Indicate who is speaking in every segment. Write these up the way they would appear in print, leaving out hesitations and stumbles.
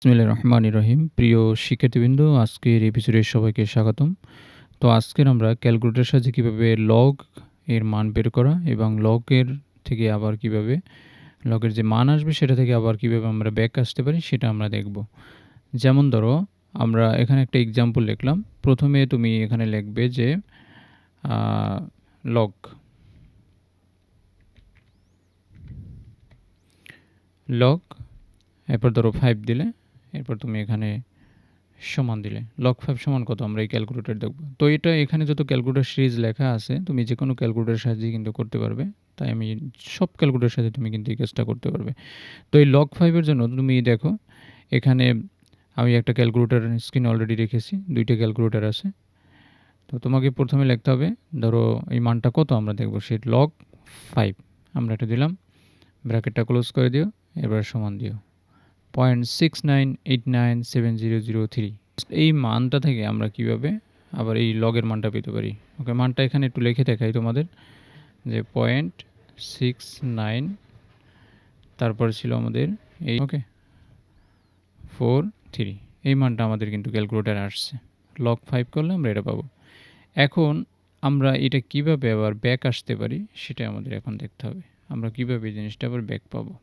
Speaker 1: বিসমিল্লাহির রহমানির রহিম। প্রিয় শিক্ষার্থীবৃন্দ, আজকের এপিসোডে সবাইকে স্বাগতম। তো আজকের আমরা ক্যালকুলেটরের সাহায্যে কীভাবে লগ এর মান বের করা এবং লগের থেকে আবার কীভাবে লগের যে মান আসবে সেটা থেকে আবার কীভাবে আমরা ব্যাক আসতে পারি সেটা আমরা দেখব। যেমন ধরো, আমরা এখানে একটা এক্সাম্পল লিখলাম। প্রথমে তুমি এখানে লিখবে যে লগ লগ এরপর ধরো 5 দিলে, এরপর তুমি এখানে সমান দিলে লগ 5 সমান কত আমরা এই ক্যালকুলেটর দেখব। তো এটা এখানে যত ক্যালকুলেটর সিরিজ লেখা আছে তুমি যে কোনো ক্যালকুলেটরের সাহায্যে কিন্তু করতে পারবে। তাই আমি সব ক্যালকুলেটরের সাথে তুমি কিন্তু এই কাজটা করতে পারবে। তো এই লগ 5 এর জন্য তুমি দেখো এখানে আমি একটা ক্যালকুলেটর স্ক্রিনে অলরেডি রেখেছি, 2টা ক্যালকুলেটর আছে। তো তোমাকে প্রথমে লিখতে হবে, ধরো এই মানটা কত আমরা দেখব, সেই লগ 5 আমরা এটা দিলাম, ব্র্যাকেটটা ক্লোজ করে দিও, এবার সমান দিও 0.69897003। এই মানটা থেকে আমরা কিভাবে আবার এই লগের মানটা পেতে পারি। ওকে, মানটা এখানে একটু লিখে দেখাই তোমাদের, যে 0.69 তারপর ছিল আমাদের এই 43, এই মানটা আমাদের কিন্তু ক্যালকুলেটারে আসছে। লগ 5 করলে আমরা এটা পাবো। এখন আমরা এটা কিভাবে আবার ব্যাক আসতে পারি সেটা আমাদের এখন দেখতে হবে। আমরা কিভাবে এই জিনিসটা আবার ব্যাক পাবো।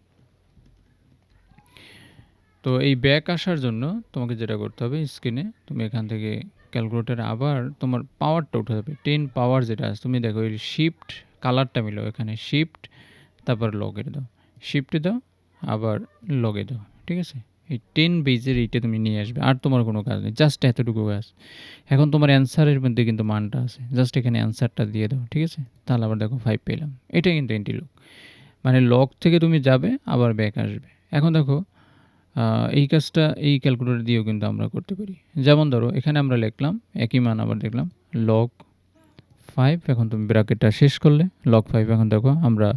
Speaker 1: তো এই ব্যাক আসার জন্য তোমাকে যেটা করতে হবে, স্ক্রিনে তুমি এখান থেকে ক্যালকুলেটারে আবার তোমার পাওয়ারটা উঠাতে হবে, 10 পাওয়ার যেটা আছে তুমি দেখো, এই শিফট কালারটা মিলাও, এখানে শিফট তারপর লগের দাও, শিফটে দাও আবার লগে দাও, ঠিক আছে। এই 10 বেজের এইটা তুমি নিয়ে আসবে, আর তোমার কোনো কাজ নেই, জাস্ট এতটুকু কাজ। এখন তোমার অ্যান্সারের মধ্যে কিন্তু মানটা আছে, জাস্ট এখানে অ্যান্সারটা দিয়ে দাও, ঠিক আছে। তাহলে আবার দেখো 5 পেলাম। এটা কিন্তু এন্টি লগ, মানে লগ থেকে তুমি যাবে আবার ব্যাক আসবে। এখন দেখো এই কাজটা এই ক্যালকুলেটর দিয়েও কিন্তু আমরা করতে পারি। যেমন ধরো এখানে আমরা লিখলাম একই মান, আবার দেখলাম লগ 5, এখন তুমি ব্র্যাকেটটা শেষ করলে লগ 5, এখন দেখো আমরা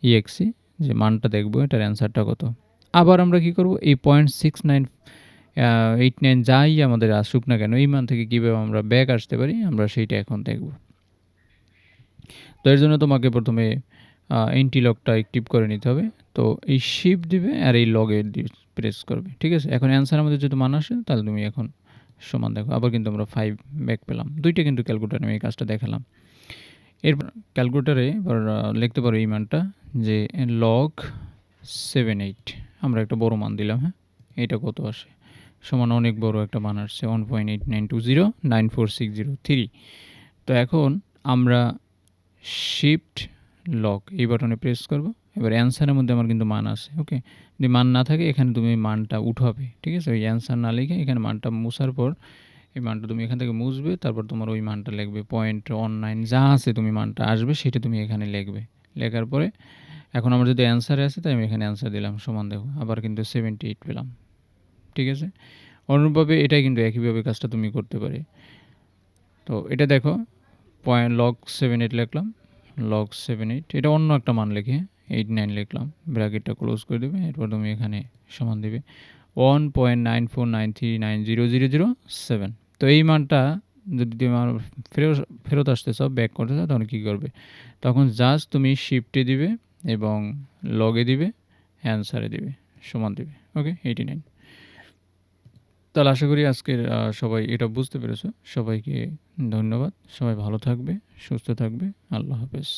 Speaker 1: ইএক্সি যে মানটা দেখবো এটার অ্যান্সারটা কত। আবার আমরা কি করব, এই 0.6989 যাই আমাদের আসুক না কেন, এই মান থেকে কীভাবে আমরা ব্যাক আসতে পারি আমরা সেইটা এখন দেখব। তো এর জন্য তোমাকে প্রথমে এন্টি লগটা অ্যাক্টিভ করে নিতে হবে। তো এই শিফট দিবে আর এই লগে প্রেস করবে, ঠিক আছে। এখন অ্যান্সার আমাদের যদি মান আসে তাহলে তুমি এখন সমান দেখো, আবার কিন্তু আমরা 5 ব্যাক পেলাম। দুইটা কিন্তু ক্যালকুলেটারে আমি এই কাজটা দেখালাম। এরপর ক্যালকুলেটারে এবার লিখতে পারো এই মানটা, যে লগ 78, আমরা একটা বড় মান দিলাম, হ্যাঁ এটা কত আসে, সমান অনেক বড় একটা মান আসছে 1.8920946003। তো এখন আমরা শিফট লগ এই বাটনে প্রেস করব। এবার অ্যান্সারের মধ্যে আমার কিন্তু মান আছে, ওকে। যদি মান না থাকে এখানে তুমি মানটা উঠাবে, ঠিক আছে। ওই অ্যান্সার না লিখে এখানে মানটা মুছার পর এই মানটা তুমি এখান থেকে মুছবে, তারপর তোমার ওই মানটা লিখবে 0.19 যা আছে তুমি মানটা আসবে সেটা তুমি এখানে লিখবে। লেখার পরে এখন আমার যদি অ্যান্সারে আছে তাই আমি এখানে অ্যান্সার দিলাম, সমান দেখো আবার কিন্তু 78 পেলাম, ঠিক আছে। অনুরূপভাবে এটাই কিন্তু একইভাবে কাজটা তুমি করতে পারে। তো এটা দেখো লগ 78 লিখলাম, লগ 78 এটা অন্য একটা মান লিখে 89 লিখলাম, ব্র্যাকেটটা ক্লোজ করে দেবে। এরপর তুমি এখানে সমান দেবে 1.9493900007। তো এই মানটা যদি তোমার ফেরত আসতে চাও, ব্যাক করতে চাও, তখন কী করবে, তখন জাস্ট তুমি শিফটে দিবে এবং লগে দিবে, অ্যান্সারে দিবে, সমান দিবে, ওকে 89। তাহলে আশা করি আজকের সবাই এটা বুঝতে পেরেছো। সবাইকে ধন্যবাদ, সবাই ভালো থাকবে, সুস্থ থাকবে, আল্লাহ হাফেজ।